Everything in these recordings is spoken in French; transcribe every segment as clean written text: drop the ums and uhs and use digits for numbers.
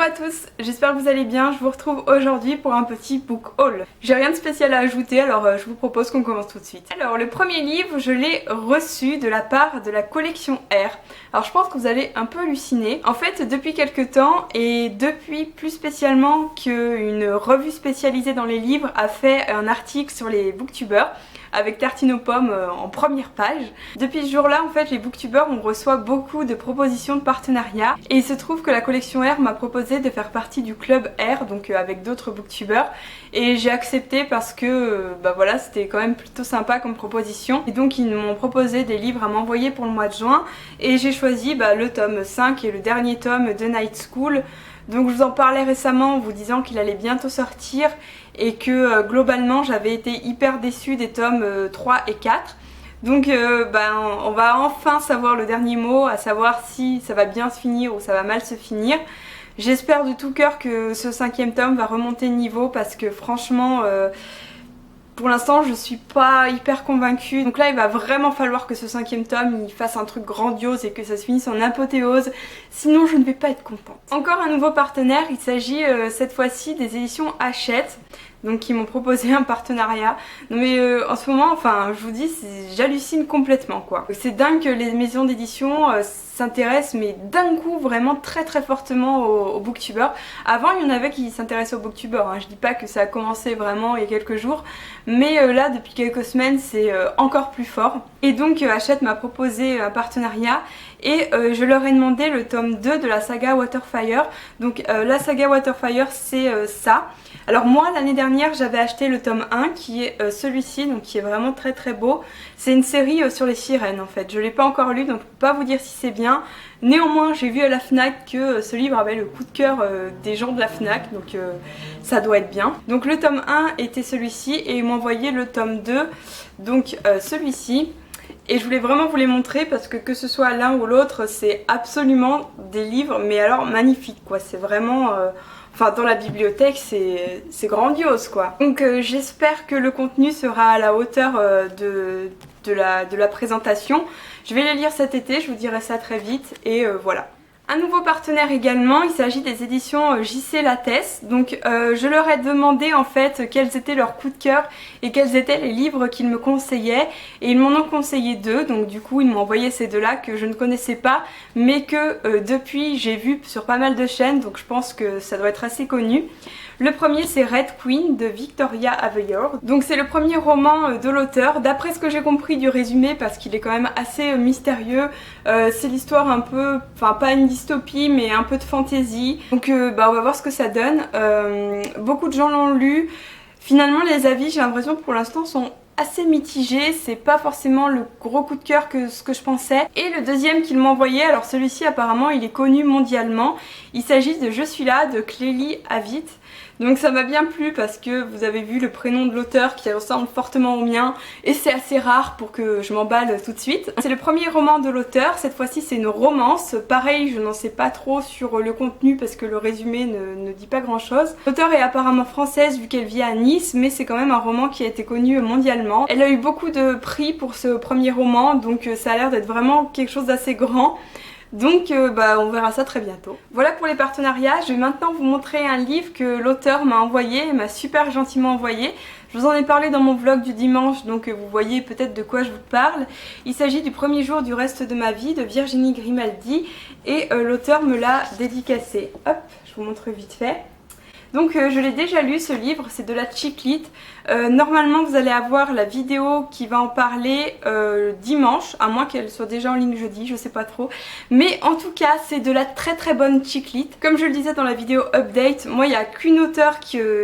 Bonjour à tous, j'espère que vous allez bien. Je vous retrouve aujourd'hui pour un petit book haul. J'ai rien de spécial à ajouter, alors je vous propose qu'on commence tout de suite. Alors le premier livre, je l'ai reçu de la part de la collection R. Alors je pense que vous allez un peu halluciner. En fait, depuis quelques temps, et depuis plus spécialement qu'une revue spécialisée dans les livres a fait un article sur les booktubers, avec Tartine aux pommes en première page. Depuis ce jour-là, en fait, les booktubers, on reçoit beaucoup de propositions de partenariat. Et il se trouve que la collection R m'a proposé de faire partie du club R, donc avec d'autres booktubers. Et j'ai accepté parce que, voilà, c'était quand même plutôt sympa comme proposition. Et donc, ils m'ont proposé des livres à m'envoyer pour le mois de juin. Et j'ai choisi le tome 5 et le dernier tome de Night School. Donc je vous en parlais récemment en vous disant qu'il allait bientôt sortir et que globalement j'avais été hyper déçue des tomes 3 et 4. Donc on va enfin savoir le dernier mot, à savoir si ça va bien se finir ou ça va mal se finir. J'espère de tout cœur que ce 5e tome va remonter de niveau parce que franchement... pour l'instant je suis pas hyper convaincue, donc là il va vraiment falloir que ce 5e tome il fasse un truc grandiose et que ça se finisse en apothéose, sinon je ne vais pas être contente. Encore un nouveau partenaire, il s'agit cette fois-ci des éditions Hachette, donc qui m'ont proposé un partenariat. Non mais en ce moment, enfin je vous dis, j'hallucine complètement quoi. C'est dingue que les maisons d'édition s'intéressent mais d'un coup vraiment très fortement aux booktubers. Avant il y en avait qui s'intéressaient aux booktubers, hein. Je dis pas que ça a commencé vraiment il y a quelques jours, mais là depuis quelques semaines c'est encore plus fort. Et donc Hachette m'a proposé un partenariat et je leur ai demandé le tome 2 de la saga Waterfire. Donc la saga Waterfire c'est ça. Alors moi l'année dernière j'avais acheté le tome 1 qui est celui-ci, donc qui est vraiment très beau. C'est une série sur les sirènes en fait, je l'ai pas encore lu donc je peux pas vous dire si c'est bien. Néanmoins j'ai vu à la FNAC que ce livre avait le coup de cœur des gens de la FNAC, donc ça doit être bien. Donc le tome 1 était celui-ci et ils m'ont envoyé le tome 2, donc celui-ci. Et je voulais vraiment vous les montrer parce que ce soit l'un ou l'autre, c'est absolument des livres mais alors magnifiques quoi, c'est vraiment... Enfin dans la bibliothèque c'est grandiose quoi. Donc j'espère que le contenu sera à la hauteur de la présentation. Je vais les lire cet été, je vous dirai ça très vite et voilà. Un nouveau partenaire également, il s'agit des éditions JC Lattès. Donc je leur ai demandé en fait quels étaient leurs coups de cœur et quels étaient les livres qu'ils me conseillaient. Et ils m'en ont conseillé 2, donc du coup ils m'ont envoyé ces 2-là que je ne connaissais pas, mais que depuis j'ai vu sur pas mal de chaînes, donc je pense que ça doit être assez connu. Le premier c'est Red Queen de Victoria Aveyard. Donc c'est le premier roman de l'auteur, d'après ce que j'ai compris du résumé parce qu'il est quand même assez mystérieux. C'est l'histoire un peu, enfin pas une dystopie mais un peu de fantaisie. Donc on va voir ce que ça donne. Beaucoup de gens l'ont lu. Finalement les avis j'ai l'impression que pour l'instant sont assez mitigé, c'est pas forcément le gros coup de cœur que ce que je pensais. Et le deuxième qu'il m'a envoyé, alors celui-ci apparemment il est connu mondialement, il s'agit de Je suis là de Clélie Avitt. Donc ça m'a bien plu parce que vous avez vu le prénom de l'auteur qui ressemble fortement au mien et c'est assez rare pour que je m'emballe tout de suite. C'est le premier roman de l'auteur, cette fois-ci c'est une romance. Pareil, je n'en sais pas trop sur le contenu parce que le résumé ne dit pas grand-chose. L'auteur est apparemment française vu qu'elle vit à Nice, mais c'est quand même un roman qui a été connu mondialement. Elle a eu beaucoup de prix pour ce premier roman, donc ça a l'air d'être vraiment quelque chose d'assez grand. Donc on verra ça très bientôt. Voilà pour les partenariats, je vais maintenant vous montrer un livre que l'auteur m'a envoyé, m'a super gentiment envoyé. Je vous en ai parlé dans mon vlog du dimanche, donc vous voyez peut-être de quoi je vous parle. Il s'agit du premier jour du reste de ma vie de Virginie Grimaldi et l'auteur me l'a dédicacé. Hop, je vous montre vite fait. Donc je l'ai déjà lu ce livre, c'est de la chick lit. Normalement vous allez avoir la vidéo qui va en parler dimanche, à moins qu'elle soit déjà en ligne jeudi, je sais pas trop. Mais en tout cas c'est de la très bonne chick lit. Comme je le disais dans la vidéo update, moi il n'y a qu'une auteure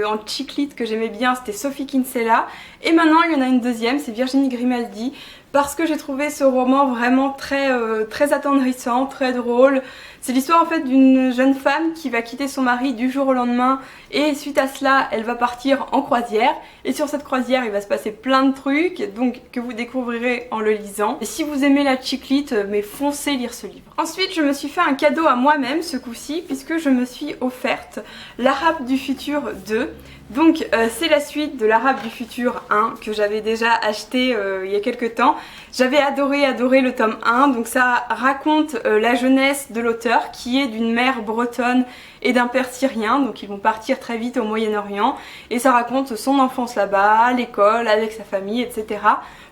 en chick lit que j'aimais bien, c'était Sophie Kinsella. Et maintenant il y en a une deuxième, c'est Virginie Grimaldi. Parce que j'ai trouvé ce roman vraiment très attendrissant, très drôle. C'est l'histoire en fait d'une jeune femme qui va quitter son mari du jour au lendemain et suite à cela elle va partir en croisière et sur cette croisière il va se passer plein de trucs donc que vous découvrirez en le lisant. Et si vous aimez la chick lit, mais foncez lire ce livre. Ensuite je me suis fait un cadeau à moi-même ce coup-ci puisque je me suis offerte L'Arabe du futur 2. Donc c'est la suite de L'Arabe du futur 1 que j'avais déjà acheté il y a quelques temps. J'avais adoré le tome 1, donc ça raconte la jeunesse de l'auteur. sœur qui est d'une mère bretonne et d'un père syrien, donc ils vont partir très vite au Moyen-Orient et ça raconte son enfance là-bas, l'école, avec sa famille, etc.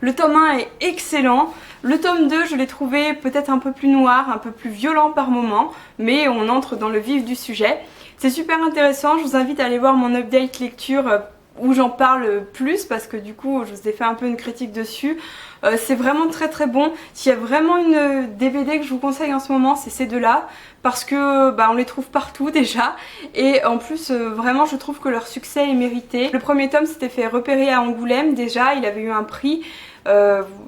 Le tome 1 est excellent, le tome 2 je l'ai trouvé peut-être un peu plus noir, un peu plus violent par moments, mais on entre dans le vif du sujet. C'est super intéressant, je vous invite à aller voir mon update lecture où j'en parle plus parce que du coup je vous ai fait un peu une critique dessus. C'est vraiment très très bon. S'il y a vraiment une DVD que je vous conseille en ce moment, c'est ces deux-là parce que on les trouve partout déjà et en plus vraiment je trouve que leur succès est mérité. Le premier tome s'était fait repérer à Angoulême déjà, il avait eu un prix.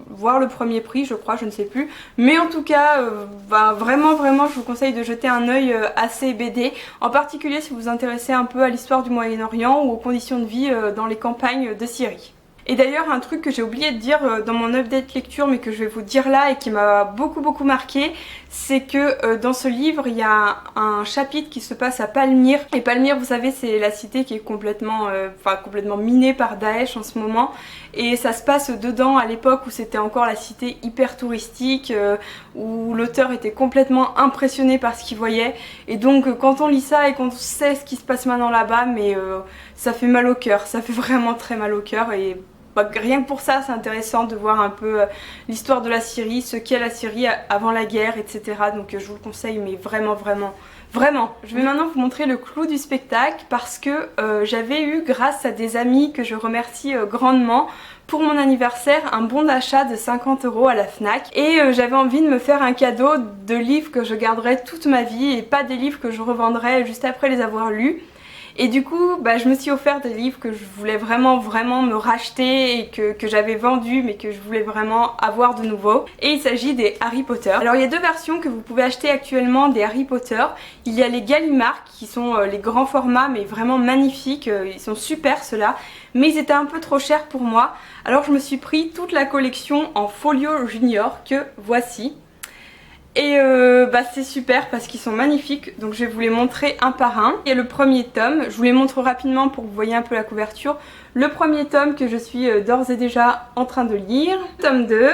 Voire le premier prix je crois, je ne sais plus, mais en tout cas vraiment je vous conseille de jeter un œil à ces BD, en particulier si vous vous intéressez un peu à l'histoire du Moyen-Orient ou aux conditions de vie dans les campagnes de Syrie. Et d'ailleurs un truc que j'ai oublié de dire dans mon update lecture mais que je vais vous dire là et qui m'a beaucoup marqué, c'est que dans ce livre il y a un chapitre qui se passe à Palmyre. Et Palmyre, vous savez, c'est la cité qui est complètement minée par Daesh en ce moment. Et ça se passe dedans à l'époque où c'était encore la cité hyper touristique, où l'auteur était complètement impressionné par ce qu'il voyait. Et donc quand on lit ça et qu'on sait ce qui se passe maintenant là-bas, ça fait mal au cœur, ça fait vraiment très mal au cœur. Et rien que pour ça c'est intéressant de voir un peu l'histoire de la Syrie, ce qu'est la Syrie avant la guerre, etc. Donc je vous le conseille, mais vraiment. Je vais maintenant vous montrer le clou du spectacle parce que j'avais eu, grâce à des amis que je remercie grandement, pour mon anniversaire un bon d'achat de 50 € à la Fnac et j'avais envie de me faire un cadeau de livres que je garderai toute ma vie et pas des livres que je revendrai juste après les avoir lus. Et du coup je me suis offert des livres que je voulais vraiment me racheter et que j'avais vendus mais que je voulais vraiment avoir de nouveau. Et il s'agit des Harry Potter. Alors il y a deux versions que vous pouvez acheter actuellement des Harry Potter. Il y a les Gallimard qui sont les grands formats mais vraiment magnifiques, ils sont super ceux-là. Mais ils étaient un peu trop chers pour moi. Alors je me suis pris toute la collection en folio junior que voici. Et c'est super parce qu'ils sont magnifiques, donc je vais vous les montrer un par un. Il y a le premier tome, je vous les montre rapidement pour que vous voyez un peu la couverture. Le premier tome que je suis d'ores et déjà en train de lire, le tome 2,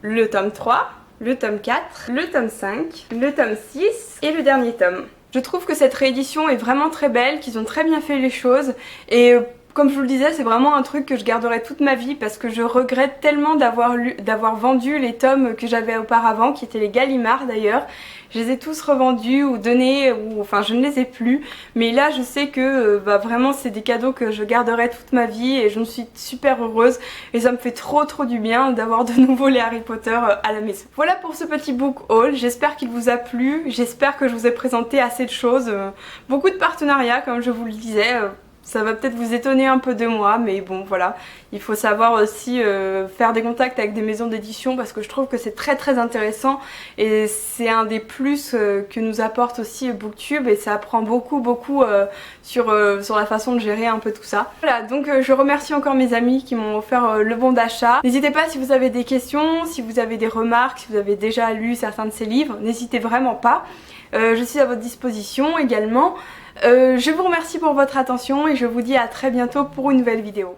le tome 3, le tome 4, le tome 5, le tome 6 et le dernier tome. Je trouve que cette réédition est vraiment très belle, qu'ils ont très bien fait les choses et comme je vous le disais, c'est vraiment un truc que je garderai toute ma vie parce que je regrette tellement d'avoir vendu les tomes que j'avais auparavant, qui étaient les Gallimard d'ailleurs. Je les ai tous revendus ou donnés, ou enfin je ne les ai plus. Mais là je sais que vraiment c'est des cadeaux que je garderai toute ma vie et je me suis super heureuse. Et ça me fait trop du bien d'avoir de nouveau les Harry Potter à la maison. Voilà pour ce petit book haul, j'espère qu'il vous a plu. J'espère que je vous ai présenté assez de choses. Beaucoup de partenariats comme je vous le disais. Ça va peut-être vous étonner un peu de moi, mais bon voilà, il faut savoir aussi faire des contacts avec des maisons d'édition parce que je trouve que c'est très intéressant et c'est un des plus que nous apporte aussi Booktube et ça apprend beaucoup sur la façon de gérer un peu tout ça. Voilà, donc je remercie encore mes amis qui m'ont offert le bon d'achat. N'hésitez pas si vous avez des questions, si vous avez des remarques, si vous avez déjà lu certains de ces livres, n'hésitez vraiment pas. Je suis à votre disposition également. Je vous remercie pour votre attention et je vous dis à très bientôt pour une nouvelle vidéo.